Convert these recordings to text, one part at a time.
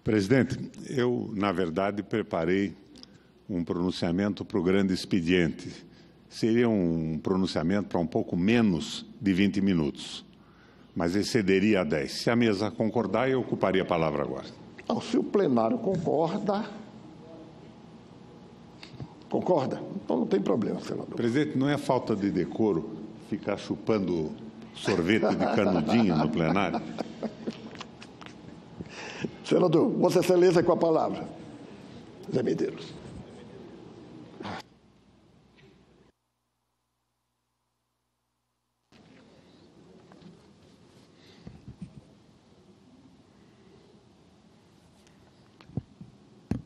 Presidente, eu, na verdade, preparei um pronunciamento para o grande expediente. Seria um pronunciamento para um pouco menos de 20 minutos, mas excederia a 10. Se a mesa concordar, eu ocuparia a palavra agora. Não, se o plenário concorda, então não tem problema, senador. Presidente, não é falta de decoro ficar chupando sorvete de canudinho no plenário? Senador, Vossa Excelência com a palavra. Zé Medeiros.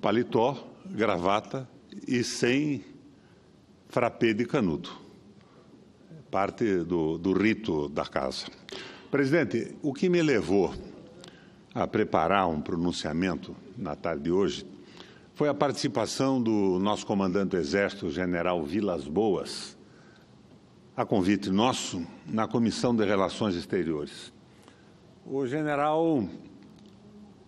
Paletó, gravata e sem frappé de canudo. Parte do rito da casa. Presidente, o que me levou a preparar um pronunciamento na tarde de hoje foi a participação do nosso comandante do Exército, general Vilas Boas, a convite nosso, na Comissão de Relações Exteriores. O general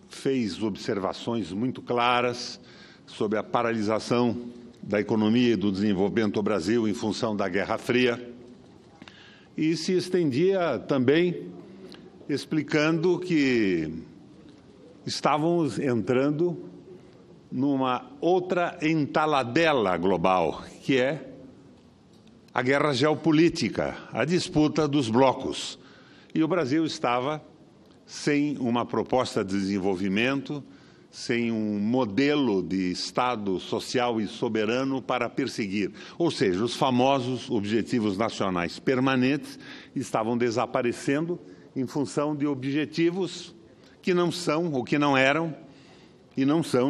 fez observações muito claras sobre a paralisação da economia e do desenvolvimento do Brasil em função da Guerra Fria e se estendia também explicando que estávamos entrando numa outra entaladela global, que é a guerra geopolítica, a disputa dos blocos. E o Brasil estava sem uma proposta de desenvolvimento, sem um modelo de Estado social e soberano para perseguir. Ou seja, os famosos objetivos nacionais permanentes estavam desaparecendo em função de objetivos que não são, ou que não eram, e não são